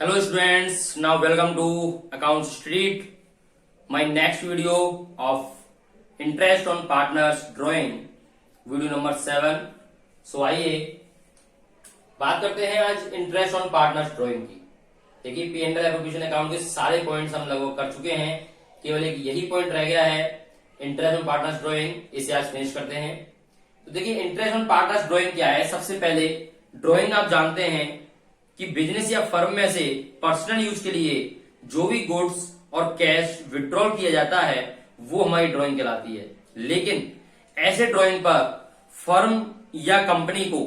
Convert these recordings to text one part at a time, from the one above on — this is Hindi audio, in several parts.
Hello students, now welcome to Account Street. My next video of interest on partners drawing, video number 7. सो आइए बात करते हैं आज इंटरेस्ट ऑन पार्टनर्स ड्राइंग की. देखिए P and L appropriation account के सारे पॉइंट्स हम लगभग कर चुके हैं, केवल एक यही पॉइंट रह गया है इंटरेस्ट ऑन पार्टनर्स ड्राइंग. इसे आज फिनिश करते हैं. तो देखिए इंटरेस्ट ऑन पार्टनर्स ड्राइंग क्या है. सबसे पहले ड्राइंग आप जानते हैं कि बिजनेस या फर्म में से पर्सनल यूज के लिए जो भी गुड्स और कैश विड्रॉल किया जाता है वो हमारी ड्राइंग कहलाती है. लेकिन ऐसे ड्राइंग पर फर्म या कंपनी को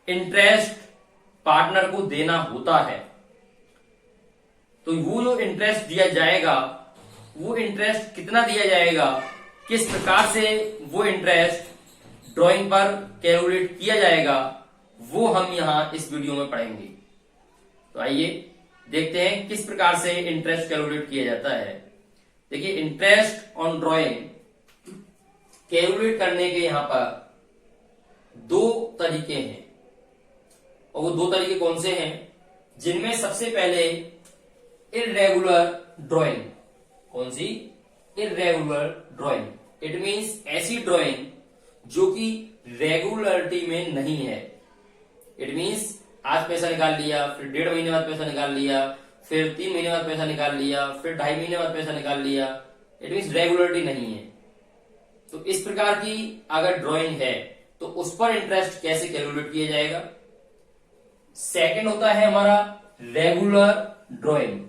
इंटरेस्ट पार्टनर को देना होता है. तो वो जो इंटरेस्ट दिया जाएगा वो इंटरेस्ट कितना दिया जाएगा, किस प्रकार से वो इंटरेस्ट ड्राइंग पर कैलकुलेट किया जाएगा, वो हम यहां इस वीडियो में पढ़ेंगे. तो आइए देखते हैं किस प्रकार से इंटरेस्ट कैलकुलेट किया जाता है. देखिए इंटरेस्ट ऑन ड्राइंग कैलकुलेट करने के यहां पर दो तरीके हैं. और वो दो तरीके कौन से हैं, जिनमें सबसे पहले इर्रेगुलर ड्राइंग. कौन सी? Irregular drawing. इट मींस ऐसी ड्राइंग जो कि रेगुलरिटी में नहीं है. इट मींस आज पैसा निकाल लिया, फिर 1.5 महीने बाद पैसा निकाल लिया, फिर 3 महीने बाद पैसा निकाल लिया, फिर 2.5 महीने बाद पैसा निकाल लिया. इट मींस रेगुलरिटी नहीं है. तो इस प्रकार की अगर ड्राइंग है तो उस पर इंटरेस्ट कैसे कैलकुलेट किया जाएगा. सेकंड होता है हमारा रेगुलर ड्राइंग.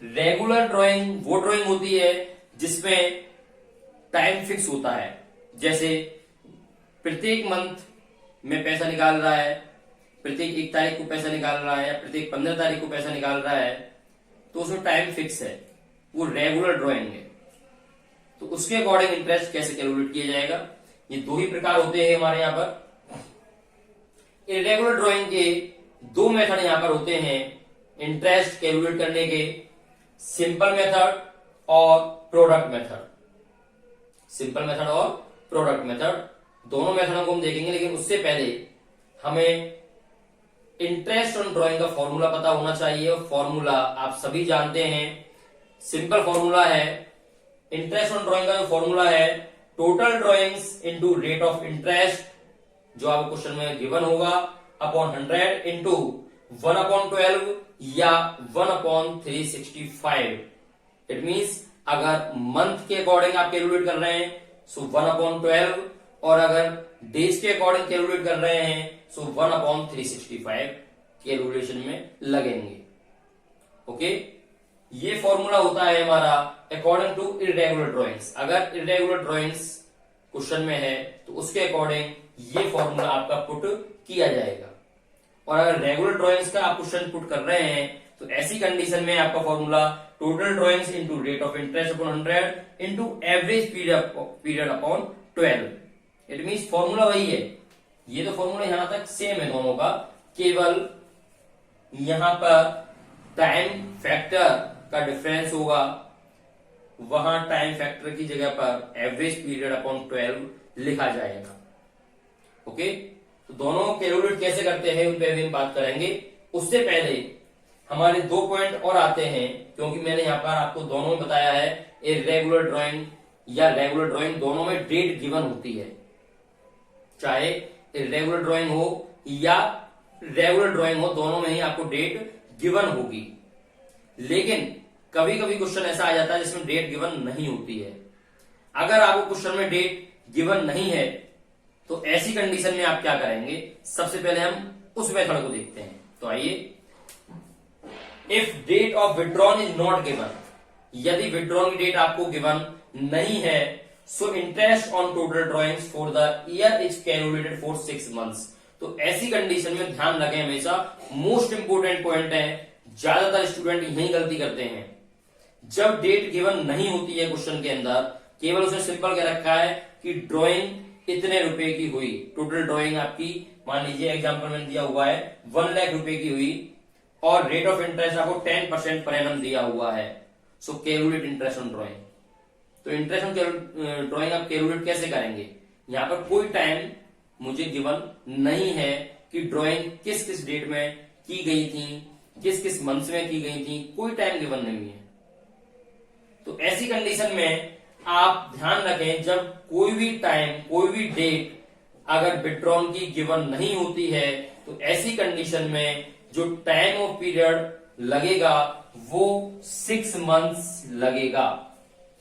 रेगुलर ड्राइंग वो ड्राइंग होती है जिसमें टाइम फिक्स होता है. जैसे प्रत्येक मंथ में पैसा निकाल रहा है, प्रत्येक 1 तारीख को पैसा निकाल रहा है, प्रत्येक 15 तारीख को पैसा निकाल रहा है, तो उसमें टाइम फिक्स है. वो रेगुलर ड्राइंग है. तो उसके अकॉर्डिंग इंटरेस्ट कैसे कैलकुलेट किया जाएगा. ये दो ही प्रकार होते हैं हमारे यहां पर. इरेगुलर ड्राइंग के दो मेथड यहां पर होते हैं इंटरेस्ट कैलकुलेट करने के. सिंपल मेथड और प्रोडक्ट मेथड. सिंपल मेथड और प्रोडक्ट मेथड दोनों मेथडों को हम देखेंगे. लेकिन उससे पहले हमें इंटरेस्ट ऑन ड्राइंग का फॉर्मूला पता होना चाहिए. और फॉर्मूला आप सभी जानते हैं. सिंपल फॉर्मूला है इंटरेस्ट ऑन ड्राइंग का. जो फॉर्मूला है total drawings into rate of interest, जो आपको क्वेश्चन में गिवन होगा, अपॉन 100 इंटू 1/12 या 1/365. इट मींस अगर मंथ के अकॉर्डिंग आप कैलकुलेट कर रहे हैं सो 1/12, और अगर डेज के अकॉर्डिंग कैलकुलेट कर रहे हैं सो 1/365 कैलकुलेशन में लगेंगे. ओके, ये फॉर्मूला होता है हमारा अकॉर्डिंग टू इरेगुलर ड्राइंग्स. अगर इरेगुलर ड्राइंग्स क्वेश्चन में है तो उसके अकॉर्डिंग ये फॉर्मूला आपका पुट किया जाएगा. और अगर रेगुलर ड्राइंग्स का आप क्वेश्चन पुट कर रहे हैं तो ऐसी कंडीशन में आपका formula total drawings into rate of interest upon 100 into average period upon 12. It means formula वही है. ये तो फॉर्मूला यहां तक सेम है दोनों का, केवल यहां पर टाइम फैक्टर का डिफरेंस होगा. वहां टाइम फैक्टर की जगह पर एवरेज पीरियड अपॉन 12 लिखा जाएगा. ओके, तो दोनों कैलकुलेट कैसे करते हैं उन पे भी हम बात करेंगे. उससे पहले हमारे दो पॉइंट और आते हैं, क्योंकि मैंने यहां पर आपको दोनों में बताया है इरेगुलर ड्राइंग या रेगुलर ड्राइंग दोनों में डेट गिवन होती है. चाहे इरेगुलर ड्राइंग हो या रेगुलर ड्राइंग हो, दोनों में ही आपको डेट गिवन होगी. लेकिन कभी कभी क्वेश्चन ऐसा आ जाता है जिसमें डेट गिवन नहीं होती है. अगर आपको क्वेश्चन में डेट गिवन नहीं है तो ऐसी कंडीशन में आप क्या करेंगे. सबसे पहले हम उस मेथड को देखते हैं. तो आइए, if date of withdrawn is not given, यदि विड्रॉन की डेट आपको गिवन नहीं है, so interest on total drawings for the year is calculated for 6 months. तो ऐसी कंडीशन में ध्यान रखें हमेशा, मोस्ट इंपोर्टेंट पॉइंट है, ज्यादातर स्टूडेंट यही गलती करते हैं. जब डेट गिवन नहीं होती है क्वेश्चन के अंदर, केवल उसने सिंपल कह रखा है कि ड्राइंग इतने रुपए की हुई. टोटल ड्राइंग आपकी मान लीजिए एग्जाम्पल में दिया हुआ है 1 लाख रुपए की हुई, और रेट ऑफ इंटरेस्ट आपको 10% पर एनम दिया हुआ है. सो कैलकुलेट इंटरेस्ट ऑन ड्राइंग. तो इंटरेस्ट ऑन ड्राइंग आप कैलकुलेट कैसे करेंगे. यहां पर कोई टाइम मुझे गिवन नहीं है कि ड्राइंग किस किस डेट में की गई थी, किस किस मंथ में की गई थी, कोई टाइम गिवन नहीं है। तो ऐसी कंडीशन में आप ध्यान रखें, जब कोई भी टाइम, कोई भी डेट अगर विड्रॉन की गिवन नहीं होती है, तो ऐसी कंडीशन में जो टाइम ऑफ पीरियड लगेगा वो 6 मंथ्स लगेगा।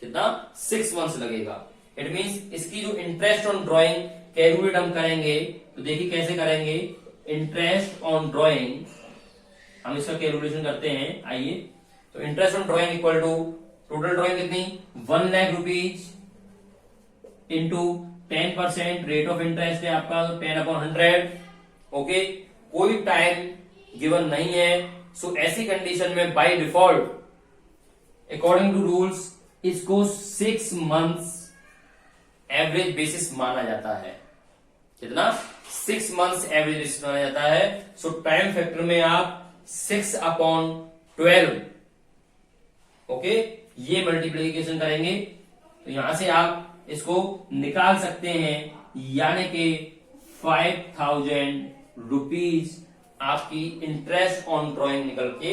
कितना? 6 मंथ्स लगेगा। इट मींस इसकी जो इंटरेस्ट ऑन ड्राइंग कैलकुलेट हम करेंगे, तो देखिए कैसे करेंगे। इंटरेस्ट ऑन ड्राइंग, हम इसका कैलकुलेशन करते हैं, आइए। तो interest on drawing equal to total drawing कितनी, 1 lakh rupees into 10% rate of interest है आपका 10/100। ओके, कोई टाइम गिवन नहीं है। सो ऐसी कंडीशन में by default according to rules इसको 6 मंथ्स एवरेज बेसिस माना जाता है। कितना? 6 मंथ्स एवरेज बेसिस माना जाता है। सो टाइम फैक्टर में आप 6/12 ओके ये मल्टीप्लीकेशन करेंगे, तो यहां से आप इसको निकाल सकते हैं, यानी कि 5,000 रुपीज आपकी इंटरेस्ट ऑन ड्राइंग निकल के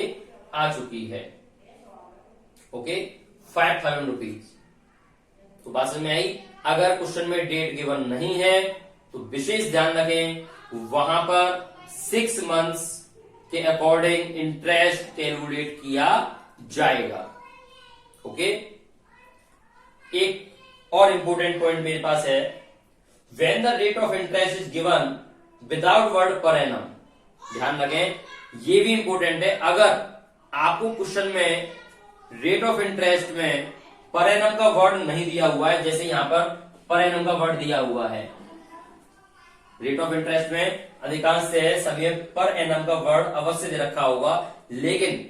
आ चुकी है। Okay, 5,000 rupees. तो बात समझ में आई। अगर क्वेश्चन में डेट गिवन नहीं है तो विशेष ध्यान रखें, वहां पर 6 मंथ्स के अकॉर्डिंग इंटरेस्ट कैलकुलेट किया जाएगा। ओके, एक और इंपोर्टेंट पॉइंट मेरे पास है, when the rate of interest is given without word per annum. ध्यान रखें, ये भी इंपोर्टेंट है। अगर आपको क्वेश्चन में रेट ऑफ इंटरेस्ट में पर एनम का वर्ड नहीं दिया हुआ है, जैसे यहां पर एनम का वर्ड दिया हुआ है, रेट ऑफ इंटरेस्ट में अधिकांश से सभी पर एनम का वर्ड अवश्य दे रखा होगा, लेकिन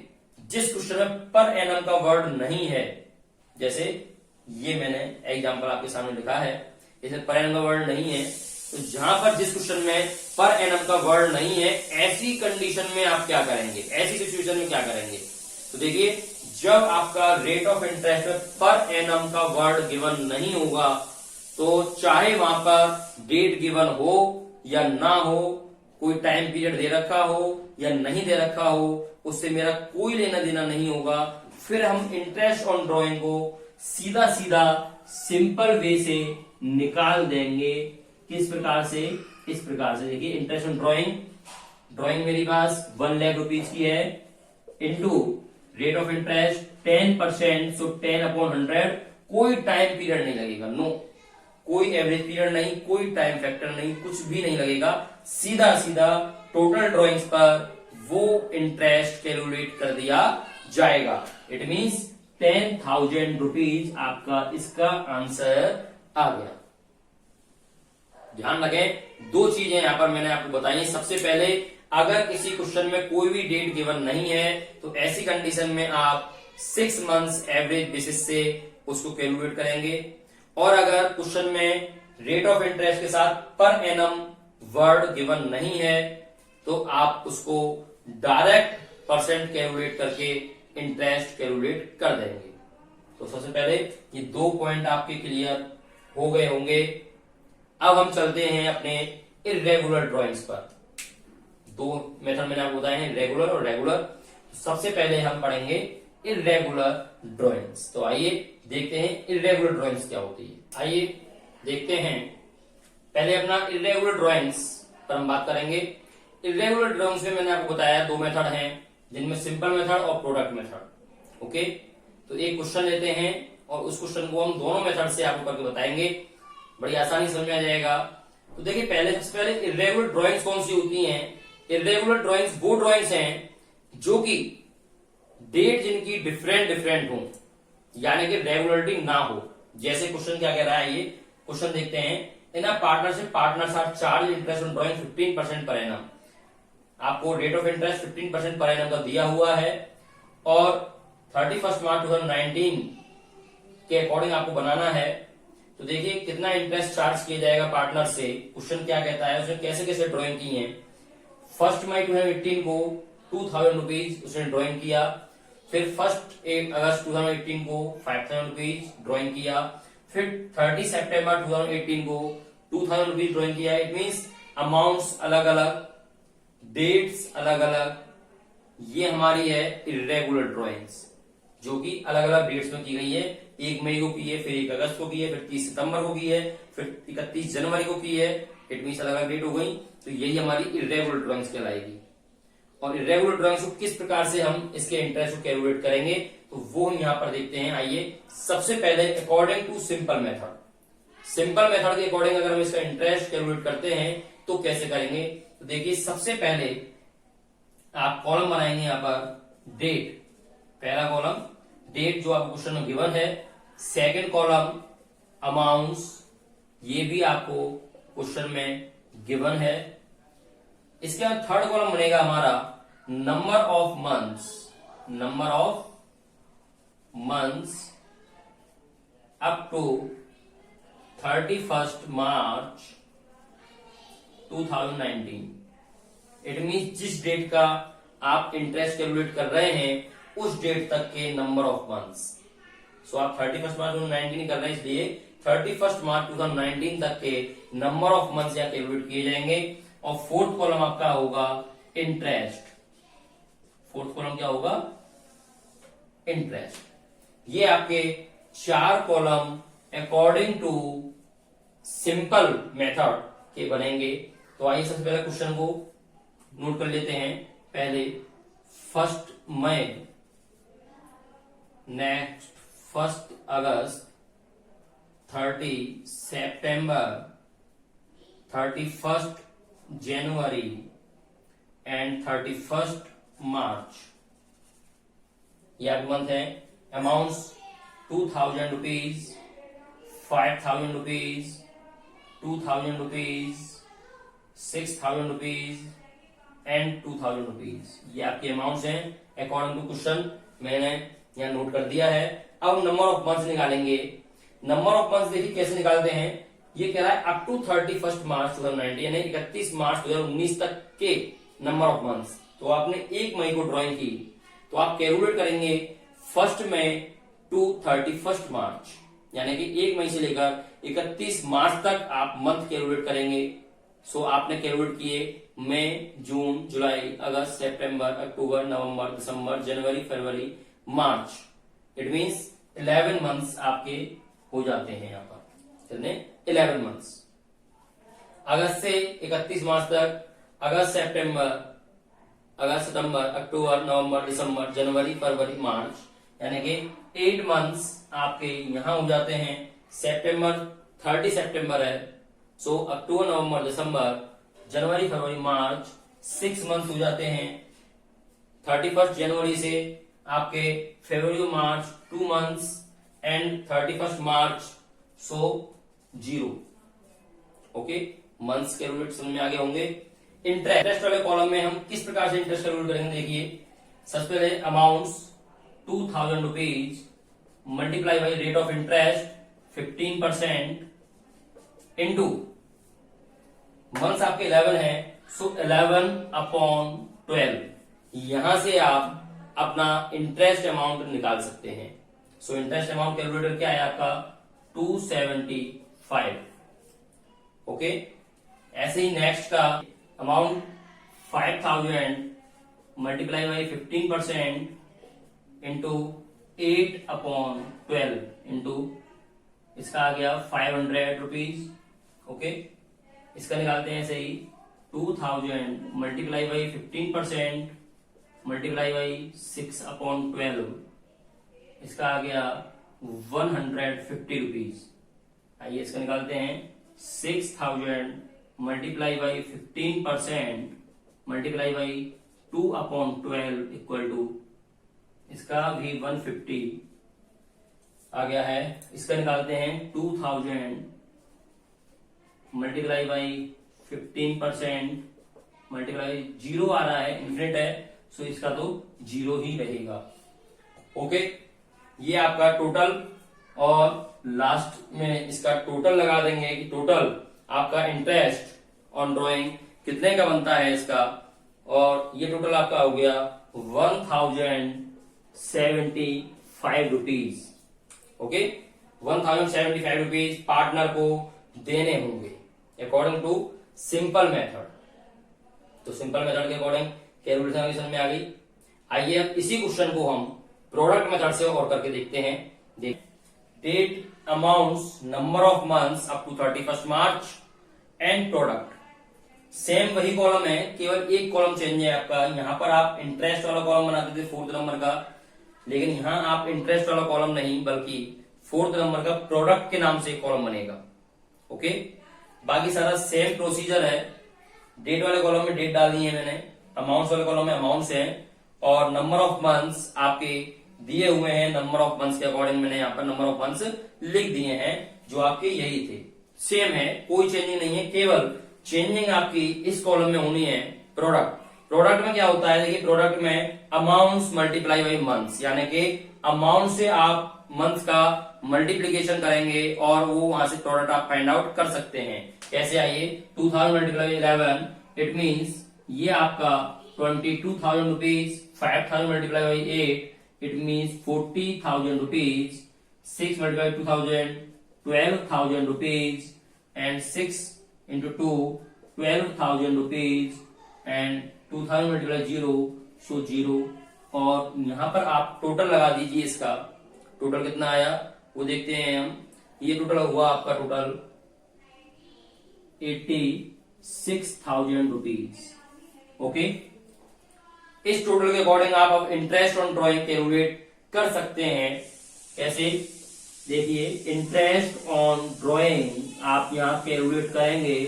जिस क्वेश्चन में पर एनम का वर्ड नहीं है, जैसे ये मैंने एग्जांपल आपके सामने लिखा है, इसमें पर एनम का वर्ड नहीं है, तो जहां पर जिस क्वेश्चन में पर एनम का वर्ड नहीं है, ऐसी कंडीशन में आप क्या करेंगे, ऐसी सिचुएशन में क्या करेंगे। तो देखिए, जब आपका रेट ऑफ इंटरेस्ट में पर एनम का वर्ड गिवन नहीं होगा, तो चाहे वहां पर डेट गिवन हो या ना हो, कोई टाइम पीरियड दे रखा हो या नहीं दे रखा हो, उससे मेरा कोई लेना देना नहीं होगा। फिर हम इंटरेस्ट ऑन ड्राइंग को सीधा सीधा सिंपल वे से निकाल देंगे। किस प्रकार से? इस प्रकार से। देखिए, इंटरेस्ट ऑन ड्राइंग मेरी पास 1 लाख रुपीज की है, इंटू रेट ऑफ इंटरेस्ट 10%, सो 10/100। कोई टाइम पीरियड नहीं लगेगा, नो, कोई एवरेज पीरियड नहीं, कोई टाइम फैक्टर नहीं, कुछ भी नहीं लगेगा। सीधा सीधा टोटल ड्राइंग्स पर वो इंटरेस्ट कैलकुलेट कर दिया जाएगा। इट मींस 10,000 रुपीज आपका इसका आंसर आ गया। ध्यान रखें, 2 चीजें यहां पर मैंने आपको बताई हैं। सबसे पहले, अगर किसी क्वेश्चन में कोई भी डेट गिवन नहीं है, तो ऐसी कंडीशन में आप 6 मंथ्स एवरेज बेसिस से उसको कैलकुलेट करेंगे। और अगर क्वेश्चन में रेट ऑफ इंटरेस्ट के साथ पर एनम वर्ड गिवन नहीं है, तो आप उसको डायरेक्ट परसेंट कैलकुलेट करके इंटरेस्ट कैलकुलेट कर देंगे। तो सबसे पहले ये 2 पॉइंट आपके क्लियर हो गए होंगे। अब हम चलते हैं अपने इर्रेगुलर ड्राइंग्स पर। 2 मेथड मैंने आपको बताए हैं, रेगुलर और रेगुलर। सबसे पहले हम पढ़ेंगे इर्रेगुलर ड्राइंग्स। तो आइए देखते हैं इर्रेगुलर ड्राइंग्स क्या होती है। आइए देखते हैं, पहले अपना इर्रेगुलर ड्राइंग्स पर हम बात करेंगे। इर्रेगुलर ड्राइंग्स में मैंने आपको बताया 2 मेथड हैं, जिनमें सिंपल मेथड और प्रोडक्ट मेथड। ओके, तो एक क्वेश्चन लेते हैं और उस क्वेश्चन को हम दोनों मेथड से आपको करके बताएंगे, बड़ी आसानी समझ में आ जाएगा। तो देखिए, सबसे पहले इर्रेगुलर ड्राइंग्स कौन सी होती हैं? इर्रेगुलर ड्राइंग्स वो ड्राइंग्स हैं जो कि डेट जिनकी डिफरेंट हो, यानी कि रेगुलरिटी ना हो। जैसे क्वेश्चन क्या कह रहा है, ये क्वेश्चन देखते हैं। In a partnership, partners are charge interest on drawing 15% per annum. आपको rate of interest 15% per annum का दिया हुआ है और 31 मार्च 2019 के अकॉर्डिंग आपको बनाना है। तो देखिए कितना इंटरेस्ट चार्ज किया जाएगा पार्टनर से। क्वेश्चन क्या कहता है, उसने कैसे कैसे ड्राइंग की है। 1 मई 2018 को 2,000 रुपीज उसने ड्राइंग किया। फिर 1 अगस्त 2018 को 5,000 रुपीज ड्राइंग किया। फिर 30 सितंबर 2018 को 2,000 रुपीज ड्राइंग किया। इट मीन्स अमाउंट्स अलग अलग, डेट्स अलग अलग, ये हमारी है इरेगुलर ड्राइंग्स, जो कि अलग अलग डेट्स में की गई है। 1 मई को की है, फिर 1 अगस्त को की है, फिर 30 सितंबर को की है, फिर 31 जनवरी को की है। इट मीन अलग अलग डेट हो गई, तो यही हमारी इरेगुलर ड्राइंग्स कहलाएगी। और इरेगुलर ड्राइंग्स को किस प्रकार से हम इसके इंटरेस्ट को कैलकुलेट करेंगे, तो वो हम यहाँ पर देखते हैं। आइए, सबसे पहले according to simple method, simple method के अकॉर्डिंग अगर हम इसका इंटरेस्ट कैलकुलेट करते हैं तो कैसे करेंगे। तो देखिए, सबसे पहले आप कॉलम बनाएंगे यहाँ पर डेट, पहला कॉलम डेट जो आपको क्वेश्चन में गिवन है, सेकंड कॉलम अमाउंट्स, ये भी आपको क्वेश्चन में गिवन है। इसके बाद थर्ड कॉलम बनेगा हमारा number of months, number of months up to 31 March 2019। It means जिस डेट का आप इंटरेस्ट कैलकुलेट कर रहे हैं उस डेट तक के नंबर ऑफ मंथ्स। सो आप 31 मार्च 2019 कर रहे हैं, इसलिए 31 मार्च 2019 तक के नंबर ऑफ मंथ्स यहाँ कैलकुलेट किए जाएंगे। और फोर्थ कॉलम आपका होगा इंटरेस्ट, फोर्थ कॉलम क्या होगा, इंटरेस्ट। ये आपके 4 column according to simple method के बनेंगे। तो आइए सबसे पहले क्वेश्चन को नोट कर लेते हैं। पहले 1 मई, next 1 August, 30 September, 31 January and 31 मार्च, ये आप मंथ है। Amounts 2000 rupees, 5000 rupees, 2000 rupees, 6000 rupees and 2000 rupees, ये आपके अमाउंट्स हैं अकॉर्डिंग टू क्वेश्चन, मैंने यहाँ नोट कर दिया है। अब नंबर ऑफ मंथ्स निकालेंगे। नंबर ऑफ मंथ्स देखिए कैसे निकालते हैं। ये कह रहा है अप टू 31 मार्च 2019, यानी 31 मार्च 2019 तक के नंबर ऑफ मंथ्स। तो आपने 1 मई को ड्राइंग की, तो आप कैलकुलेट करेंगे 1 मई टू 31 मार्च, यानी कि 1 मई से लेकर 31 मार्च तक आप मंथ कैलकुलेट करेंगे। सो आपने कैलकुलेट किए मई, जून, जुलाई, अगस्त, सितंबर, अक्टूबर, नवंबर, दिसंबर, जनवरी, फरवरी, मार्च। इट मीन्स 11 मंथ्स आपके हो जाते हैं यहाँ पर, कितने, 11 मंथ्स। अगस्त से 31 मार्च तक, अगस्त, सितंबर, अक्टूबर, नवंबर, दिसंबर, जनवरी, फरवरी, मार्च, यानी कि 8 मंथ्स आपके यहां हो जाते हैं। सितंबर 30 सितंबर है, सो अक्टूबर, नवंबर, दिसंबर, जनवरी, फरवरी, मार्च, 6 मंथ्स हो जाते हैं। 31 जनवरी से आपके फरवरी, मार्च 2 months and 31 March, so 0। Okay, months calculate समझ में आगे होंगे। इंटरेस्ट वाले कॉलम में हम किस प्रकार से इंटरेस्ट कैलकुलेट करेंगे, देखिए सबसे पहले amounts 2000 rupees multiply by rate of interest 15% into months आपके 11 है, सो 11/12। यहां से आप अपना इंटरेस्ट अमाउंट निकाल सकते हैं। सो इंटरेस्ट अमाउंट कैलकुलेटर क्या है आपका, 275। ओके, ऐसे ही नेक्स्ट का amount 5000 multiply by 15% into 8/12 into इसका आ गया 500 रुपीज। ओके, इसका निकालते हैं ऐसे ही 2000 मल्टीप्लाई बाई 15% मल्टीप्लाई बाई 6/12, इसका आ गया 150 रुपीज। आइए इसका निकालते हैं 6000 multiply by 15% multiply by 2/12 equal to इसका भी 150 आ गया है। इसका निकालते हैं 2000 मल्टीप्लाई बाई 15% मल्टीप्लाई, जीरो आ रहा है, इन्फिनिट है, सो इसका तो 0 ही रहेगा। ओके, ये आपका टोटल, और लास्ट में इसका टोटल लगा देंगे कि टोटल आपका इंटरेस्ट ऑन ड्राइंग कितने का बनता है इसका, और ये टोटल आपका हो गया 1075 रुपीज। ओके, 1075 रुपीज पार्टनर को देने होंगे अकॉर्डिंग टू सिंपल मेथड। तो सिंपल मेथड के अकॉर्डिंग कैलकुलेशन में आ गई। आइए अब इसी क्वेश्चन को हम प्रोडक्ट मेथड से और करके देखते हैं। Date amounts number of months up to 31 March and product. Same वही कॉलम है, केवल एक कॉलम चेंज है आपका। यहाँ पर आप इंटरेस्ट वाला कॉलम बनाते थे 4th नंबर का, लेकिन यहाँ आप इंटरेस्ट वाला कॉलम नहीं बल्कि 4th नंबर का प्रोडक्ट के नाम से एक कॉलम बनेगा। ओके, बाकी सारा सेम प्रोसीजर है। डेट वाले कॉलम में डेट डालनी है मैंने, अमाउंट्स वाले कॉलम में अमाउंट्स है, और नंबर ऑफ मंथ्स आपके दिए हुए हैं। नंबर ऑफ मंथ्स के अकॉर्डिंग मैंने यहाँ पर नंबर ऑफ मंथ्स लिख दिए हैं जो आपके यही थे। सेम है, कोई चेंजिंग नहीं है, केवल चेंजिंग आपकी इस कॉलम में होनी है प्रोडक्ट। प्रोडक्ट में क्या होता है, देखिए प्रोडक्ट में अमाउंट्स मल्टीप्लाई बाई मंथ्स, यानी कि अमाउंट से आप मंथ्स का मल्टीप्लीकेशन करेंगे और वो वहां से प्रोडक्ट आप फाइंड आउट कर सकते हैं। कैसे, आइए 2000 मल्टीप्लाई 11, इट मीन्स ये आपका 22,000 rupees. 5000 multiply by 8, it means 40,000 rupees. 6 multiply 2000, 12,000 rupees, and 6 into 2, 12,000 rupees, and 2000 multiply 0, so 0। और यहां पर आप टोटल लगा दीजिए, इसका टोटल कितना आया वो देखते हैं हम। ये टोटल हुआ आपका टोटल 86,000 रुपीज। ओके, इस टोटल के अकॉर्डिंग आप अब इंटरेस्ट ऑन ड्रॉइंग कैलकुलेट कर सकते हैं। कैसे, देखिए इंटरेस्ट ऑन ड्रॉइंग आप यहाँ कैलकुलेट करेंगे।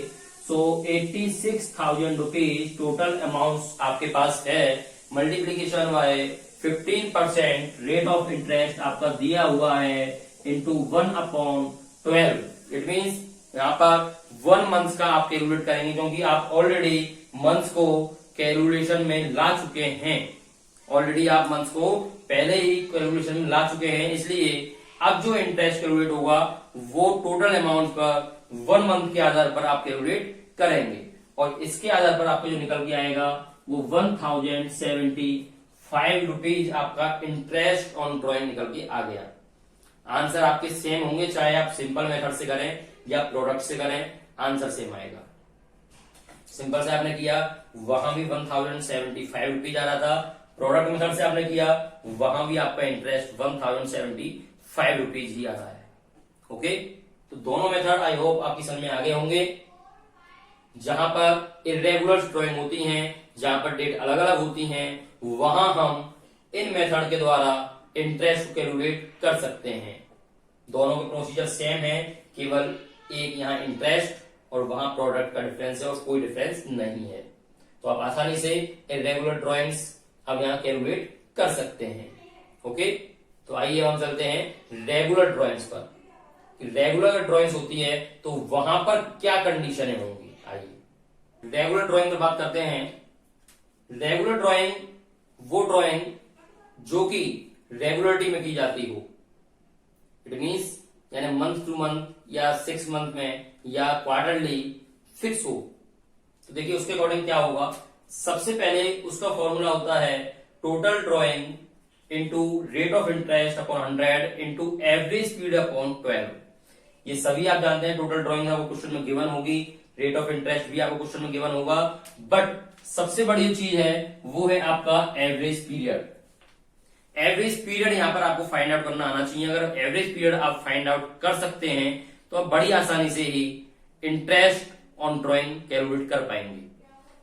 सो 86,000 रुपीज टोटल अमाउंट आपके पास है, multiplication bye 15% rate of interest आपका दिया हुआ है इंटू 1/12। इट मीन्स यहाँ पर 1 मंथ का आप कैलकुलेट करेंगे, क्योंकि आप ऑलरेडी मंथ्स को कैलकुलेशन में ला चुके हैं। ऑलरेडी आप मंथ्स को पहले ही कैलकुलेशन में ला चुके हैं, इसलिए अब जो इंटरेस्ट कैलकुलेट होगा वो टोटल अमाउंट पर 1 मंथ के आधार पर आप कैलकुलेट करेंगे, और इसके आधार पर आपको जो निकल के आएगा वो 1075 रुपीज आपका इंटरेस्ट ऑन ड्रॉइंग निकल के आ गया। आंसर आपके सेम होंगे, चाहे आप सिंपल मेथड से करें या प्रोडक्ट से करें, आंसर सेम आएगा। सिंपल से आपने किया, वहां भी 1075 रुपीज आ रहा था। प्रोडक्ट मेथड से आपने किया, वहां भी आपका इंटरेस्ट 1075 रुपीज ही आ रहा है। ओके, तो दोनों मेथड आई होप आपकी समझ में आगे होंगे। जहां पर इरेगुलर ड्रॉइंग होती हैं, जहां पर डेट अलग अलग होती हैं, वहां हम इन मेथड के द्वारा इंटरेस्ट कैलकुलेट कर सकते हैं। दोनों के प्रोसीजर सेम है, केवल एक यहाँ इंटरेस्ट और वहां प्रोडक्ट का डिफरेंस है, और कोई डिफरेंस नहीं है। तो आप आसानी से इरेगुलर ड्रॉइंग्स अब यहाँ कैलकुलेट कर सकते हैं। ओके, तो आइए हम चलते हैं रेगुलर ड्रॉइंग्स पर। रेगुलर ड्रॉइंग्स होती है तो वहां पर क्या कंडीशनें होंगी, आइए रेगुलर ड्रॉइंग पर बात करते हैं। रेगुलर ड्रॉइंग वो ड्रॉइंग जो कि रेगुलरिटी में की जाती हो। इट मीन्स यानी मंथ टू मंथ या 6 मंथ में या क्वार्टरली फिक्स हो। तो देखिए उसके अकॉर्डिंग क्या होगा। सबसे पहले उसका फॉर्मूला होता है total drawing into rate of interest upon 100 into average speed upon 12। ये सभी आप जानते हैं, टोटल ड्रॉइंग आपको क्वेश्चन में गिवन होगी, रेट ऑफ इंटरेस्ट भी आपको क्वेश्चन में गिवन होगा, बट सबसे बड़ी चीज है वो है आपका एवरेज पीरियड। एवरेज पीरियड यहां पर आपको फाइंड आउट करना आना चाहिए। अगर एवरेज पीरियड आप फाइंड आउट कर सकते हैं तो आप बड़ी आसानी से ही इंटरेस्ट ऑन ड्रॉइंग कैलकुलेट कर पाएंगे।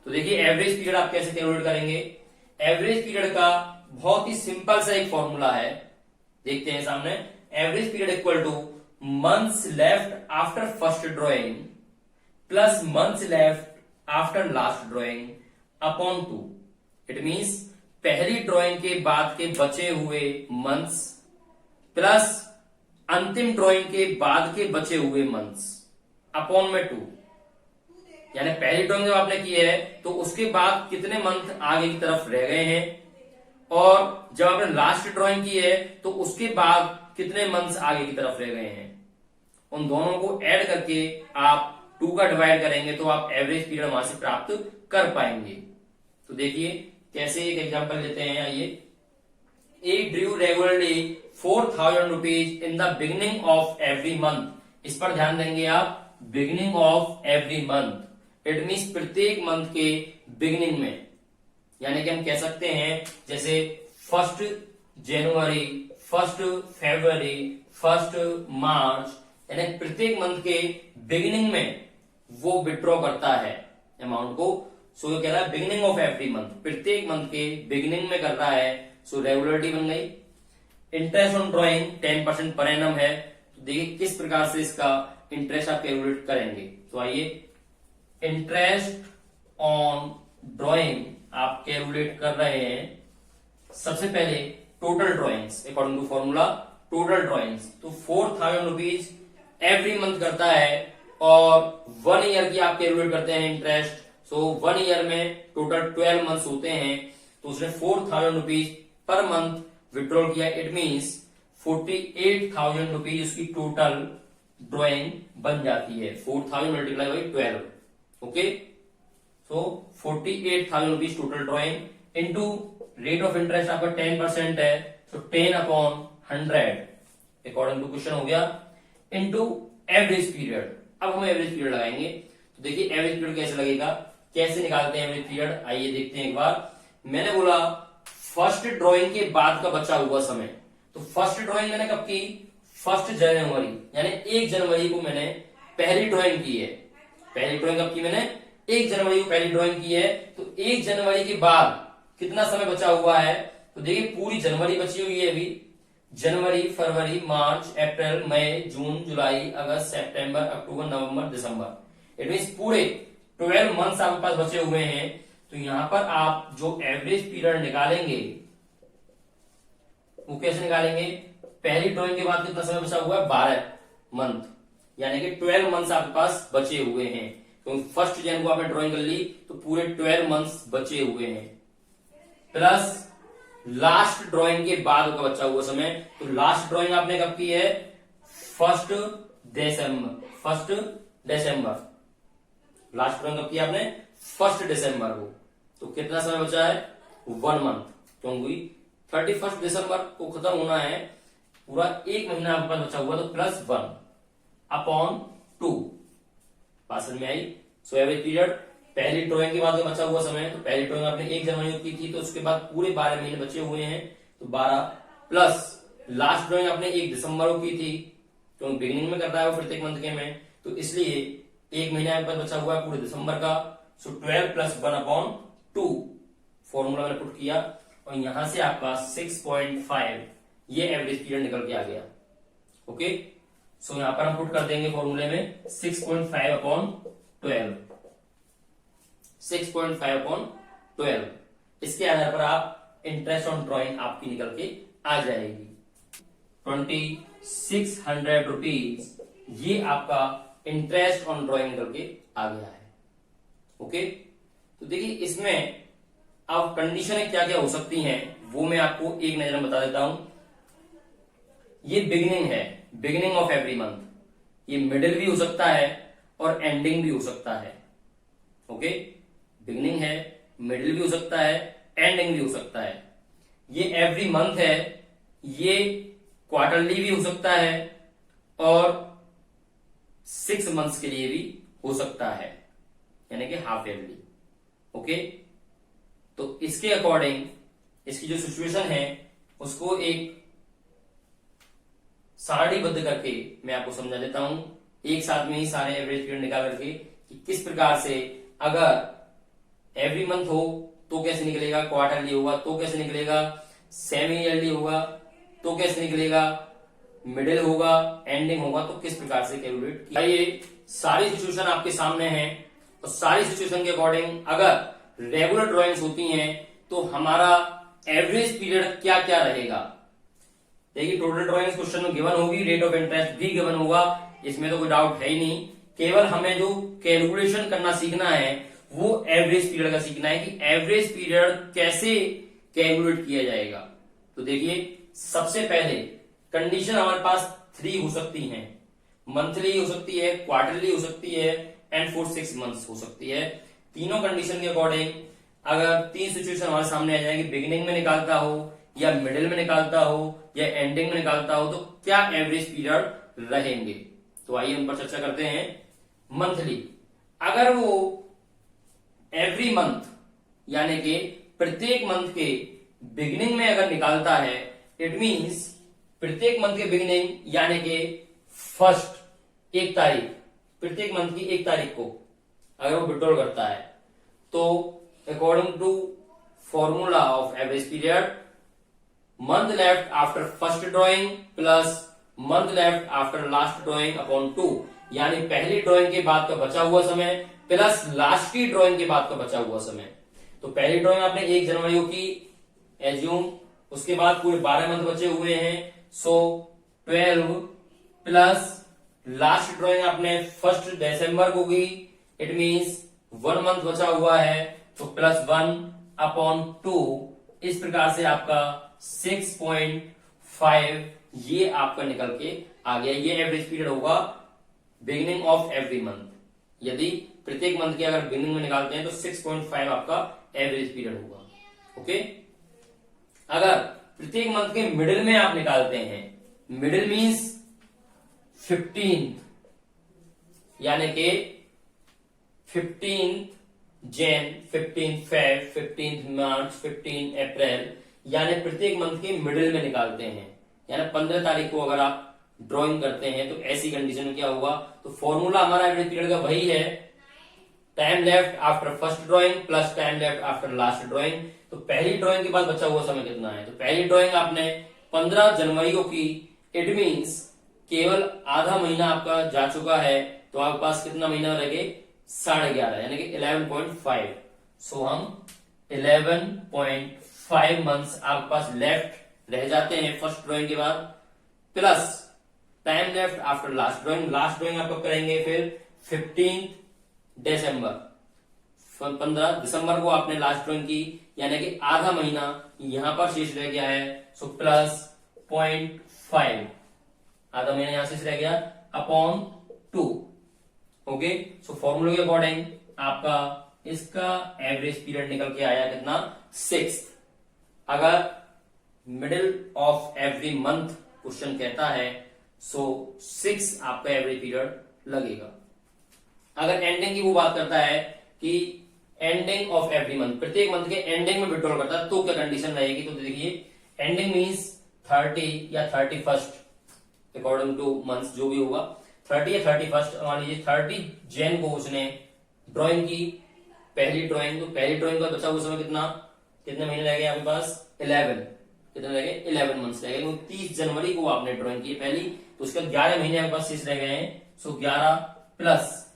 तो देखिए एवरेज पीरियड आप कैसे कैलकुलेट करेंगे। एवरेज पीरियड का बहुत ही सिंपल सा एक फॉर्मूला है, देखते हैं सामने। Average period equal two months left after first drawing plus months left after last drawing upon 2। It means पहली ड्रॉइंग के बाद के बचे हुए मंथ्स प्लस अंतिम ड्रॉइंग के बाद के बचे हुए मंथ्स अपॉन में 2। यानी पहली ड्रॉइंग जब आपने की है तो उसके बाद कितने मंथ आगे की तरफ रह गए हैं, और जब आपने लास्ट ड्रॉइंग की है तो उसके बाद कितने मंथ्स आगे की तरफ रह गए हैं। उन दोनों को ऐड करके आप 2 का डिवाइड करेंगे तो आप एवरेज पीरियड वहां से प्राप्त कर पाएंगे। तो देखिए कैसे एक एग्जांपल लेते हैं। आइए, A drew regularly 4,000 rupees in the beginning of every month. इस पर ध्यान देंगे आप, beginning of every month. It means प्रत्येक मंथ के बिगिनिंग में, यानी कि हम कह सकते हैं जैसे 1 जनवरी, 1 फरवरी, 1 मार्च, यानी प्रत्येक मंथ के बिगिनिंग में वो विड्रॉ करता है अमाउंट को। सो ये कह रहा है बिगिनिंग ऑफ एवरी मंथ, प्रत्येक मंथ के बिगिनिंग में कर रहा है। सो रेगुलरिटी बन गई। Interest on drawing 10% per annum है। तो देखिए किस प्रकार से इसका इंटरेस्ट आप कैलकुलेट करेंगे। तो आइए, इंटरेस्ट ऑन ड्रॉइंग आप कैलकुलेट कर रहे हैं। सबसे पहले total drawings according to formula, total drawings तो 4000 रुपीज एवरी मंथ करता है और 1 ईयर की आप कैलकुलेट करते हैं इंटरेस्ट। सो 1 ईयर में टोटल 12 मंथ्स होते हैं, तो उसने 4000 रुपीज पर मंथ विड्रॉल किया। इट मीन्स 48,000 रुपीज उसकी टोटल ड्रॉइंग बन जाती है। 4000 multiply by 12, okay. So 48,000 rupees total drawing into rate of interest आपका 10% है, तो 10/100 अकॉर्डिंग टू क्वेश्चन हो गया, इंटू एवरेज पीरियड। अब हम एवरेज पीरियड लगाएंगे। तो देखिए एवरेज पीरियड कैसे लगेगा, कैसे निकालते हैं एवरेज पीरियड, आइए देखते हैं एक बार। मैंने बोला फर्स्ट ड्राइंग के बाद का बचा हुआ समय, तो फर्स्ट ड्राइंग मैंने कब की, 1 जनवरी, यानी 1 जनवरी को मैंने पहली ड्राइंग की है। पहली ड्राइंग कब की मैंने, 1 जनवरी को पहली ड्राइंग की है। तो 1 जनवरी के बाद कितना समय बचा हुआ है, तो देखिए पूरी जनवरी बची हुई है अभी। जनवरी, फरवरी, मार्च, अप्रैल, मई, जून, जुलाई, अगस्त, सितंबर, अक्टूबर, नवंबर, दिसंबर। इट मीन पूरे 12 मंथ्स आपके पास बचे हुए हैं। तो यहां पर आप जो एवरेज पीरियड निकालेंगे वो कैसे निकालेंगे, पहली ड्राइंग के बाद कितना समय बचा हुआ है, 12 मंथ, यानी कि 12 मंथ्स आपके पास बचे हुए हैं। क्योंकि 1 जनवरी को आपने ड्राइंग कर ली तो पूरे 12 मंथ्स बचे हुए हैं, प्लस लास्ट ड्राइंग के बाद का बचा हुआ समय। तो लास्ट ड्राइंग आपने कब की है, 1 दिसंबर। लास्ट ड्राइंग कब की आपने, 1 दिसंबर को। तो कितना समय बचा है, 1 मंथ, क्योंकि 31 दिसंबर को खत्म होना है, पूरा 1 महीना आपके पास बचा हुआ, तो +1/2 बात समझ में आई। सो एवरेज पीरियड पहली ड्राइंग के बाद बचा हुआ समय, तो पहली ड्राइंग आपने 1 जनवरी को की थी, तो उसके बाद पूरे 12 महीने बचे हुए हैं, तो 12 प्लस लास्ट ड्राइंग आपने 1 दिसंबर को की थी, तो बिगिनिंग में करता है वो प्रत्येक मंथ के में, तो इसलिए 1 महीना आपके पास बचा हुआ है पूरे दिसंबर का। सो 12 + 1/2 फॉर्मूला मैंने पुट किया और यहां से आपका 6.5 ये एवरेज पीरियड निकल के आ गया, ओके। सो यहां पर हम पुट कर देंगे फॉर्मूले में 6.5/12, 6.5/12। इसके आधार पर आप इंटरेस्ट ऑन ड्रॉइंग आपकी निकल के आ जाएगी। 2600 रुपीज ये आपका इंटरेस्ट ऑन ड्रॉइंग निकल के आ गया है, ओके। तो देखिए इसमें अब कंडीशनें क्या क्या हो सकती हैं वो मैं आपको एक नजर में बता देता हूं। ये बिगिनिंग है, बिगिनिंग ऑफ एवरी मंथ, ये मिडिल भी हो सकता है और एंडिंग भी हो सकता है, ओके। बिगिनिंग है, मिडिल भी हो सकता है, एंडिंग भी हो सकता है। ये एवरी मंथ है, ये क्वार्टरली भी हो सकता है और 6 मंथ्स के लिए भी हो सकता है, यानी कि हाफ ईयरली, ओके। तो इसके अकॉर्डिंग इसकी जो सिचुएशन है उसको एक सारणीबद्ध करके मैं आपको समझा देता हूं, एक साथ में ही सारे एवरेज पीरियड निकाल करके कि किस प्रकार से अगर एवरी मंथ हो तो कैसे निकलेगा, क्वार्टरली होगा तो कैसे निकलेगा, सेमी ईयरली होगा तो कैसे निकलेगा, मिडिल होगा, एंडिंग होगा तो किस प्रकार से कैलकुलेट किया। ये सारी सिचुएशन आपके सामने है और सारी सिचुएशन के अकॉर्डिंग अगर रेगुलर ड्राइंग्स होती हैं तो हमारा एवरेज पीरियड क्या क्या रहेगा। देखिए टोटल ड्राइंग्स क्वेश्चन में गिवन होगी, रेट ऑफ इंटरेस्ट भी गिवन होगा, इसमें तो कोई डाउट है ही नहीं। केवल हमें जो कैलकुलेशन करना सीखना है वो एवरेज पीरियड का सीखना है कि एवरेज पीरियड कैसे कैलकुलेट किया जाएगा। तो देखिए सबसे पहले कंडीशन हमारे पास 3 हो सकती हैं, मंथली हो सकती है, क्वार्टरली हो सकती है एंड फॉर 6 मंथ्स हो सकती है। तीनों कंडीशन के अकॉर्डिंग अगर 3 सिचुएशन हमारे सामने आ जाएंगे, बिगिनिंग में निकालता हो या मिडिल में निकालता हो या एंडिंग में निकालता हो, तो क्या एवरेज पीरियड रहेंगे। तो आइए उन पर चर्चा करते हैं। मंथली, अगर वो एवरी मंथ यानी कि प्रत्येक मंथ के बिगिनिंग में अगर निकालता है, इट मींस प्रत्येक मंथ के बिगिनिंग यानी कि फर्स्ट 1 तारीख, प्रत्येक मंथ की 1 तारीख को अगर वो विड्रॉल करता है, तो according to formula of average period, month left after first drawing plus month left after last drawing upon 2, यानी पहली ड्रॉइंग के बाद का बचा हुआ समय प्लस लास्ट की ड्रॉइंग के बाद का बचा हुआ समय। तो पहली ड्रॉइंग आपने 1 जनवरी की एज्यूम, उसके बाद पूरे 12 मंथ बचे हुए हैं, सो 12 प्लस लास्ट ड्रॉइंग आपने 1 दिसंबर को की, इट मींस 1 मंथ बचा हुआ है, तो प्लस 1 अपॉन 2, इस प्रकार से आपका 6.5 ये आपका निकल के आ गया। ये एवरेज पीरियड होगा बिगिनिंग ऑफ एवरी मंथ। यदि प्रत्येक मंथ के अगर बिगिनिंग में निकालते हैं तो 6.5 आपका एवरेज पीरियड होगा। ओके, अगर प्रत्येक मंथ के मिडिल में आप निकालते हैं, मिडिल मीन्स 15, यानी कि 15 जैन, 15 फेब, 15 मार्च, 15 अप्रैल, यानी प्रत्येक मंथ के मिडिल में निकालते हैं, यानी 15 तारीख को अगर आप ड्राइंग करते हैं तो ऐसी कंडीशन में क्या होगा, तो फॉर्मूला हमारा एवरेज पीरियड का वही है, time left after first drawing plus time left after last drawing. तो पहली ड्राइंग के बाद बचा हुआ समय कितना है, तो पहली ड्राइंग आपने 15 जनवरी को की, इट मींस केवल आधा महीना आपका जा चुका है, तो आपके पास कितना महीना लगे, 11.5, यानी कि 11.5। सो हम 11.5 मंथ्स आपके पास लेफ्ट रह जाते हैं फर्स्ट ड्राइंग के बाद, plus time left after last drawing. Last drawing आप कब करेंगे, फिर 15 दिसंबर, 15 दिसंबर को आपने लास्ट ड्राइंग की, यानी कि आधा महीना यहां पर शेष रह गया है, सो प्लस 0.5, आधा महीना यहां शेष रह गया अपॉन 2। ओके, सो फॉर्मूले के अकॉर्डिंग आपका इसका एवरेज पीरियड निकल के आया कितना, 6। अगर middle of every month question कहता है, सो 6 आपका एवरेज पीरियड लगेगा। अगर एंडिंग की वो बात करता है कि एंडिंग ऑफ एवरी मंथ, प्रत्येक मंथ के एंडिंग में विड्रॉल करता है, तो क्या कंडीशन रहेगी, तो देखिए एंडिंग मींस 30 या 31 अकॉर्डिंग टू मंथ्स जो भी होगा, 30 या 31, मान लीजिए 30 जैन को उसने ड्राइंग की पहली ड्राइंग, तो पहली ड्राइंग का बचा हुआ समय कितने महीने रह गए आपके पास, 11, कितने रह गए, 11 मंथ्स रह गए। 30 जनवरी को आपने ड्राइंग की पहली, तो उसके 11 महीने आपके पास शेष रह गए हैं, सो 11 plus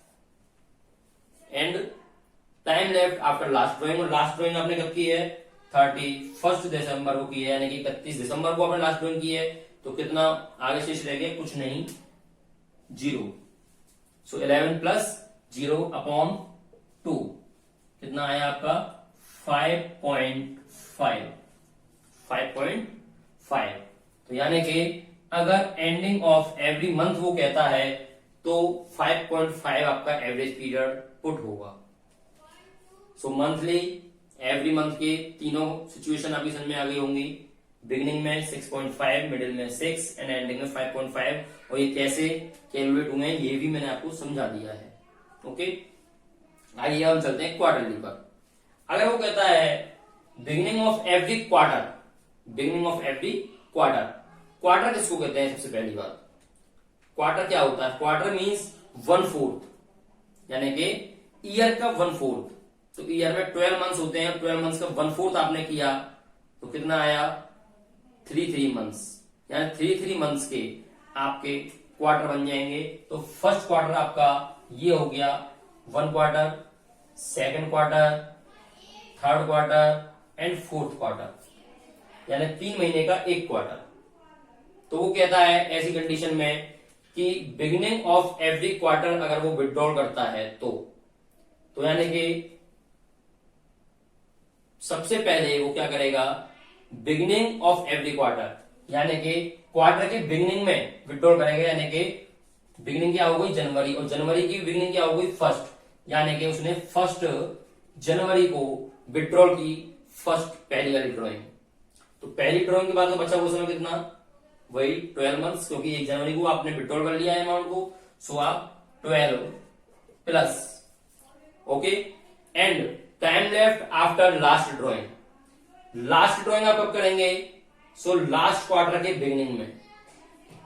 and time left after last drawing, और लास्ट ड्राइंग आपने कब की है, 31 दिसंबर को की है, यानी कि 31 दिसंबर को आपने लास्ट ड्राइंग की है, तो कितना आगे शेष रह गया, कुछ नहीं, 0। सो 11 प्लस 0 अपॉन 2 कितना आया आपका, 5.5, 5.5। तो यानी कि अगर एंडिंग ऑफ एवरी मंथ वो कहता है, तो 5.5 आपका एवरेज पीरियड पुट होगा। सो मंथली, एवरी मंथ के तीनों सिचुएशन आपकी समझ में आ गई होंगी, बिगिनिंग में 6.5, मिडिल में 6 एंड एंडिंग में 5.5, और ये कैसे कैलकुलेट हुए हैं ये भी मैंने आपको समझा दिया है। ओके, आइए हम चलते हैं क्वार्टरली पर। अगर वो कहता है beginning of every quarter, beginning of every quarter, quarter किसको कहते हैं, सबसे पहली बात क्वार्टर क्या होता है, क्वार्टर मींस 1/4, यानी कि ईयर का 1/4। तो ईयर में 12 मंथ्स होते हैं, 12 मंथ्स का 1/4 आपने किया, तो कितना आया, 3 मंथ्स, यानी 3 मंथ्स के आपके क्वार्टर बन जाएंगे। तो फर्स्ट क्वार्टर आपका ये हो गया 1 quarter, second quarter, third quarter and fourth quarter, यानी 3 महीने का 1 क्वार्टर। तो वो कहता है ऐसी कंडीशन में कि बिगिनिंग ऑफ एवरी क्वार्टर अगर वो विड्रॉल करता है, तो यानी कि सबसे पहले वो क्या करेगा, बिगिनिंग ऑफ एवरी क्वार्टर, यानी कि क्वार्टर के बिगिनिंग में विड्रॉल करेंगे, यानी कि बिगिनिंग क्या हो गई, जनवरी, और जनवरी की बिगिनिंग क्या हो गई, फर्स्ट, यानी कि उसने 1 जनवरी को विड्रॉल की फर्स्ट पहली वाली ड्रॉइंग। तो पहली ड्रॉइंग के बाद में बचा हुआ समय कितना, वही 12 मंथ्स, क्योंकि 1 जनवरी को आपने विड्रॉल कर लिया है अमाउंट को, सो आप 12 plus, okay, and time left after last drawing, last drawing आप कब करेंगे? सो लास्ट क्वार्टर के बिगिनिंग में,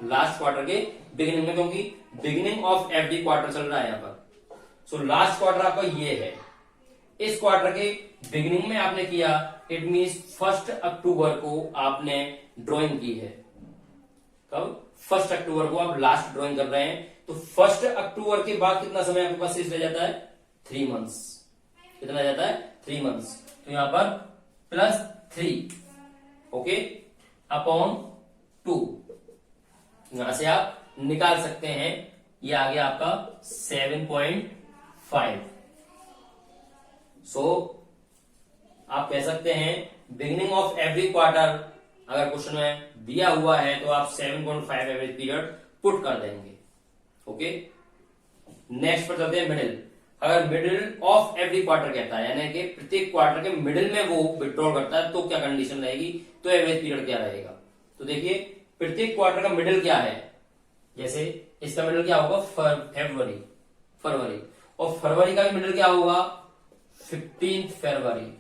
लास्ट क्वार्टर के बिगिनिंग में, क्योंकि बिगिनिंग ऑफ एवरी क्वार्टर चल रहा है यहां पर। सो लास्ट क्वार्टर आपका ये है, इस क्वार्टर के बिगिनिंग में आपने किया, इट मीन्स 1 अक्टूबर को आपने ड्राइंग की है। कब? 1 अक्टूबर को आप लास्ट ड्राइंग कर रहे हैं, तो 1 अक्टूबर के बाद कितना समय आपके पास शेष रह जाता है? 3 मंथ्स। कितना रह जाता है? 3 मंथ्स। तो यहां पर +3, ओके, अपॉन 2, यहां से आप निकाल सकते हैं। ये आ गया आपका 7.5। सो आप कह सकते हैं बिगिनिंग ऑफ एवरी क्वार्टर अगर क्वेश्चन में दिया हुआ है तो आप 7.5 एवरेज पीरियड पुट कर देंगे। ओके, नेक्स्ट पर चलते हैं मिडिल। अगर मिडिल ऑफ एवरी क्वार्टर कहता है, यानी कि प्रत्येक क्वार्टर के मिडिल में वो विड्रॉल करता है, तो क्या कंडीशन रहेगी, तो एवरेज पीरियड क्या रहेगा? तो देखिए, प्रत्येक क्वार्टर का मिडिल क्या है? जैसे इसका मिडिल क्या होगा? फरवरी, और फरवरी का भी मिडिल क्या होगा? 15 फरवरी।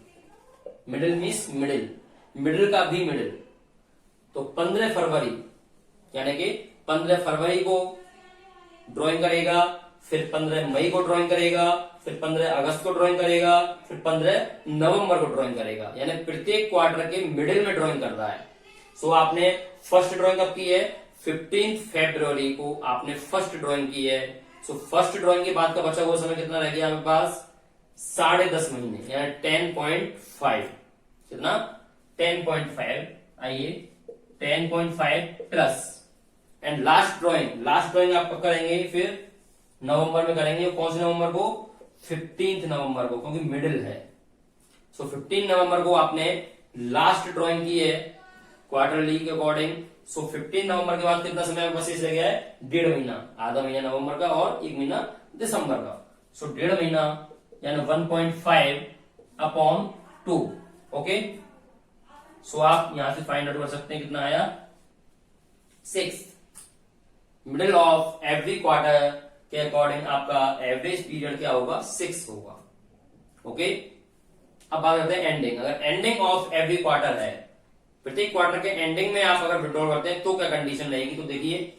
मिडिल मीन्स मिडिल का भी मिडिल, तो 15 फरवरी, यानी कि 15 फरवरी को ड्राइंग करेगा, फिर 15 मई को ड्राइंग करेगा, फिर 15 अगस्त को ड्राइंग करेगा, फिर 15 नवंबर को ड्राइंग करेगा, यानी प्रत्येक क्वार्टर के मिडिल में ड्राइंग कर रहा है। सो आपने फर्स्ट ड्राइंग कब की है? 15 फरवरी को आपने फर्स्ट ड्राइंग की है। सो फर्स्ट ड्राइंग के बाद का बचा हुआ समय कितना रह गया आपके पास? 10.5 महीने, यानी 10.5। कितना? 10.5। आइए, 10.5 प्लस एंड लास्ट ड्राइंग आप कब करेंगे? फिर नवंबर में करेंगे। कौन से नवंबर को? 15 नवंबर को, क्योंकि मिडिल है। सो 15 नवंबर को आपने लास्ट ड्राइंग की है क्वार्टरली के अकॉर्डिंग। सो 15 नवंबर के बाद कितना समय बस रह गया है? 1.5 महीना, आधा महीना नवंबर का और 1 महीना दिसंबर का। सो 1.5 महीना यानी 1.5 अपॉन 2। ओके, सो आप यहां से फाइंड आउट कर सकते हैं, कितना आया? 6। मिडिल ऑफ एवरी क्वार्टर के अकॉर्डिंग आपका एवरेज पीरियड क्या होगा? 6 होगा। ओके, अब बात करते हैं एंडिंग। अगर एंडिंग ऑफ एवरी क्वार्टर है, प्रत्येक क्वार्टर के एंडिंग में आप अगर विड्रॉल करते हैं, तो क्या कंडीशन रहेगी? तो देखिए,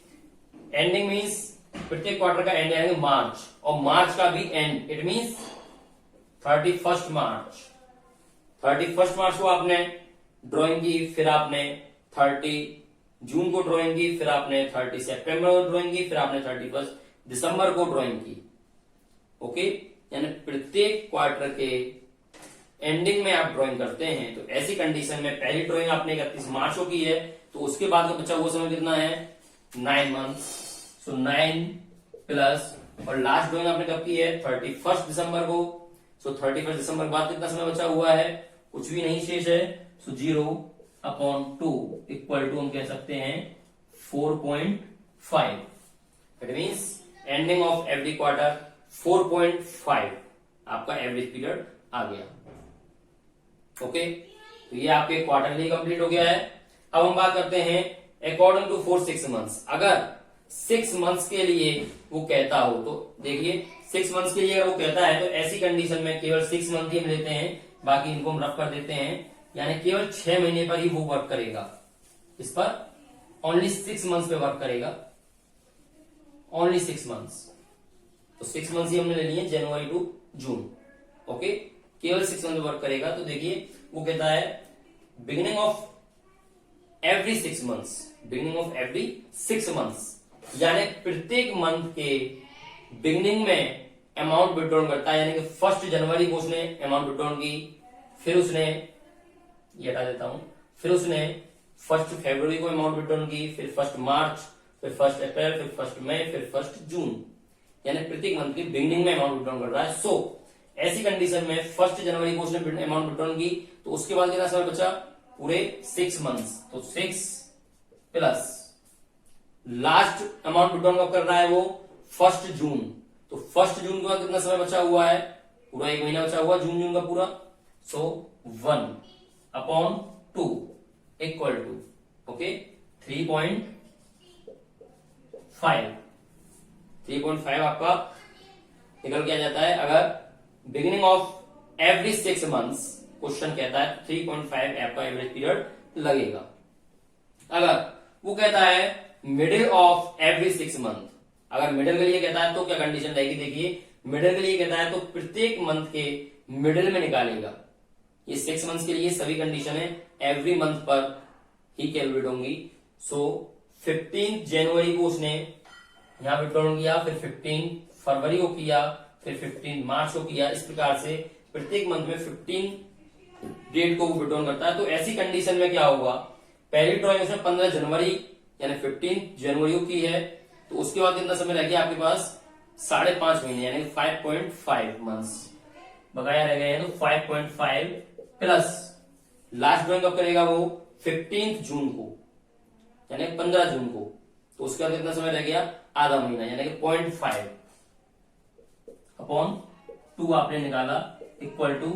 एंडिंग मीन्स प्रत्येक क्वार्टर का एंड यानी मार्च, और मार्च का भी एंड, इट मीन्स 31 मार्च। 31 मार्च को आपने ड्राइंग की, फिर आपने 30 जून को ड्राइंग की, फिर आपने 30 सितंबर को ड्राइंग की, फिर आपने 31 दिसंबर को ड्राइंग की। ओके, यानी प्रत्येक क्वार्टर के एंडिंग में आप ड्राइंग करते हैं। तो ऐसी कंडीशन में पहली ड्राइंग आपने 31 मार्च को की है, तो उसके बाद का बचा हुआ समय कितना है? 9 मंथ्स। सो 9 प्लस, और लास्ट ड्राइंग आपने कब की है? 31 दिसंबर को। सो 31 दिसंबर के बाद कितना समय बचा हुआ है? कुछ भी नहीं शेष है। सो 0/2 इक्वल टू हम कह सकते हैं 4.5। It means ending of every quarter 4.5 आपका एवरेज पीरियड आ गया। ओके, तो ये आपके क्वार्टरली कंप्लीट हो गया है। अब हम बात करते हैं अकॉर्डिंग टू फॉर 6 मंथ्स। अगर 6 मंथ्स के लिए वो कहता हो, तो देखिए 6 मंथ्स के लिए अगर वो कहता है, तो ऐसी कंडीशन में केवल 6 मंथ ही हम लेते हैं, बाकी इनको हम रफ कर देते हैं, यानी केवल 6 महीने पर ही वो वर्क करेगा। इस पर ओनली 6 मंथ्स पे वर्क करेगा, ओनली 6 मंथ्स। तो 6 मंथ्स ही हमने ले लिए, जनवरी टू जून। ओके, केवल 6 मंथ वर्क करेगा। तो देखिए, वो कहता है beginning of every 6 months, beginning of every 6 months, यानी प्रत्येक मंथ के बिगिनिंग में अमाउंट विड्रॉल करता है, यानी कि 1 जनवरी को उसने अमाउंट विड्रॉल की, फिर उसने, ये हटा देता हूं, फिर उसने 1 फरवरी को अमाउंट विड्रॉल की, फिर 1 मार्च, फिर 1 अप्रैल, फिर 1 मई, फिर 1 जून, यानी प्रत्येक मंथ की बिगिनिंग में अमाउंट विड्रॉल कर रहा है। सो ऐसी कंडीशन में 1 जनवरी को उसने अमाउंट विड्रॉल की, तो उसके बाद कितना समय बचा? पूरे 6 मंथ्स। तो 6 प्लस लास्ट अमाउंट विड्रॉल कब कर रहा है वो? 1 जून। तो 1 जून के बाद कितना समय बचा हुआ है? पूरा 1 महीना बचा हुआ, जून का पूरा। सो 1/2 इक्वल टू, ओके, 3.5 आपका निकल के आ जाता है। अगर beginning of every 6 months question कहता है 3.5 आपका एवरेज पीरियड लगेगा। अगर वो कहता है मिडिल ऑफ एवरी 6 मंथ, अगर मिडिल के लिए कहता है तो क्या कंडीशन रहेगी, देखिए मिडिल के लिए कहता है तो प्रत्येक मंथ के मिडिल में निकालेगा। ये 6 मंथ के लिए सभी कंडीशन है एवरी मंथ पर ही कैलकुलेट होंगी। सो 15 जनवरी को उसने यहां विड्रॉल किया, फिर 15 फरवरी को किया, फिर 15 मार्च को किया। इस प्रकार से प्रत्येक मंथ में 15 डेट को वो विड्रॉल करता है। तो ऐसी कंडीशन में क्या होगा, पहली ड्रॉइंग उसने 15 जनवरी यानी 15 जनवरी को की है, तो उसके बाद कितना समय रह गया आपके पास 5.5 महीने यानी 5.5 मंथ्स बकाया रह गए हैं। तो 5.5 प्लस लास्ट ड्रॉइंग कब करेगा वो 15 जून को यानी 15 जून को, तो उसके बाद कितना समय रह गया आधा महीना यानी कि 0.5 अपॉन 2 आपने निकाला इक्वल टू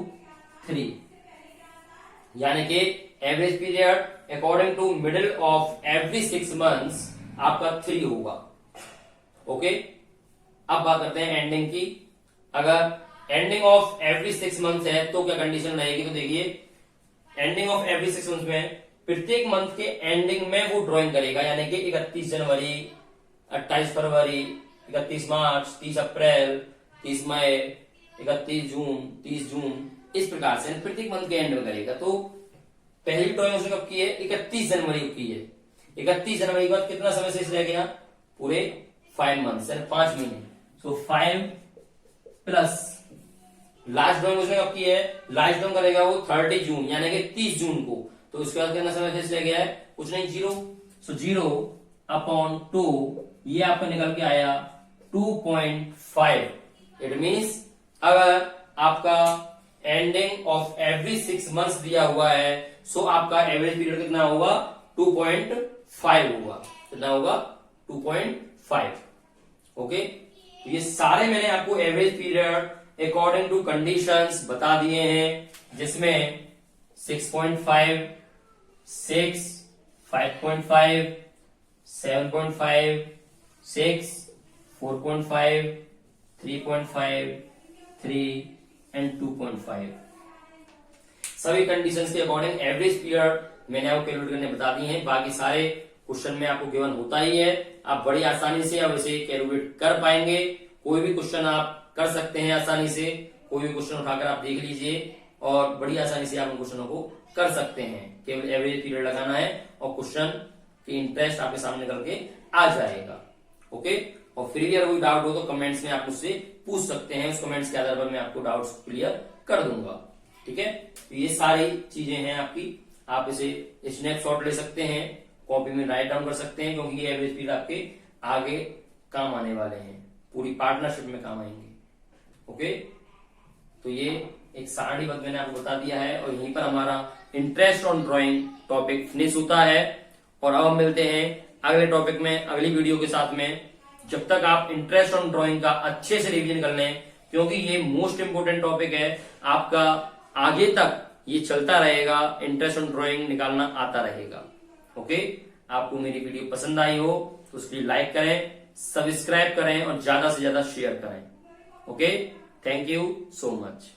3, यानी कि average period according to middle of every 6 months आपका 3 होगा। ओके, अब बात करते हैं एंडिंग की। अगर एंडिंग ऑफ एवरी 6 मंथ्स है तो क्या कंडीशन रहेगी, तो देखिए एंडिंग ऑफ एवरी 6 मंथ्स में प्रत्येक मंथ के एंडिंग में वो ड्राइंग करेगा, यानी कि 31 जनवरी, 28 फरवरी, 31 मार्च, 30 अप्रैल, 30 मई, 31 जून, 30 जून, इस प्रकार से प्रत्येक मंथ के एंड में करेगा। तो पहली ड्राइंग उसने कब की है 31 जनवरी को की है। 31 जनवरी के बाद कितना समय शेष रह गया, पूरे 5 मंथ यानी 5 महीने। सो 5 प्लस लास्ट ड्राइंग उसने कब की है, लास्ट ड्राइंग करेगा वो 30 जून यानी कि 30 जून को, तो उसके बाद कितना समय शेष रह गया है, कुछ नहीं 0। सो 0 अपॉन 2 ये आपका निकल के आया 2.5। इट मीन्स अगर आपका एंडिंग ऑफ एवरी 6 मंथ्स दिया हुआ है, सो आपका एवरेज पीरियड कितना होगा 2.5 होगा। कितना होगा 2.5। ओके, तो ये सारे मैंने आपको average period according to conditions बता दिए हैं, जिसमें 6.5, 6, 5.5, 7.5, 6, 4.5, 3.5, 3 एंड 2.5 सभी कंडीशंस के अकॉर्डिंग एवरेज पीरियड मैंने आपको कैलकुलेट करने बता दी है। बाकी सारे क्वेश्चन में आपको गिवन होता ही है, आप बड़ी आसानी से अब इसे कैलकुलेट कर पाएंगे। कोई भी क्वेश्चन आप कर सकते हैं आसानी से, कोई भी क्वेश्चन उठाकर आप देख लीजिए और बड़ी आसानी से आप उन क्वेश्चनों को कर सकते हैं। केवल एवरेज पीरियड लगाना है और क्वेश्चन की इंटरेस्ट आपके सामने निकल के आ जाएगा। ओके, और फिर भी अगर कोई डाउट हो तो कमेंट्स में आप मुझसे पूछ सकते हैं, उस कमेंट्स के आधार पर मैं आपको डाउट्स क्लियर कर दूंगा। ठीक है, तो ये सारी चीजें हैं आपकी, आप इसे स्नैपशॉट ले सकते हैं, कॉपी में राइट डाउन कर सकते हैं, क्योंकि ये एवरेज पीरियड आपके आगे काम आने वाले हैं, पूरी पार्टनरशिप में काम आएंगे। ओके, तो ये एक सारणीबद्ध मैंने आपको बता दिया है और यहीं पर हमारा interest on drawing topic finish होता है। और अब हम मिलते हैं अगले टॉपिक में, अगली वीडियो के साथ में। जब तक आप इंटरेस्ट ऑन ड्राइंग का अच्छे से रिवीजन कर लें, क्योंकि ये मोस्ट इंपोर्टेंट टॉपिक है, आपका आगे तक ये चलता रहेगा, इंटरेस्ट ऑन ड्राइंग निकालना आता रहेगा। ओके, आपको मेरी वीडियो पसंद आई हो तो उसके लिए लाइक करें, सब्सक्राइब करें और ज्यादा से ज्यादा शेयर करें। Okay, thank you so much.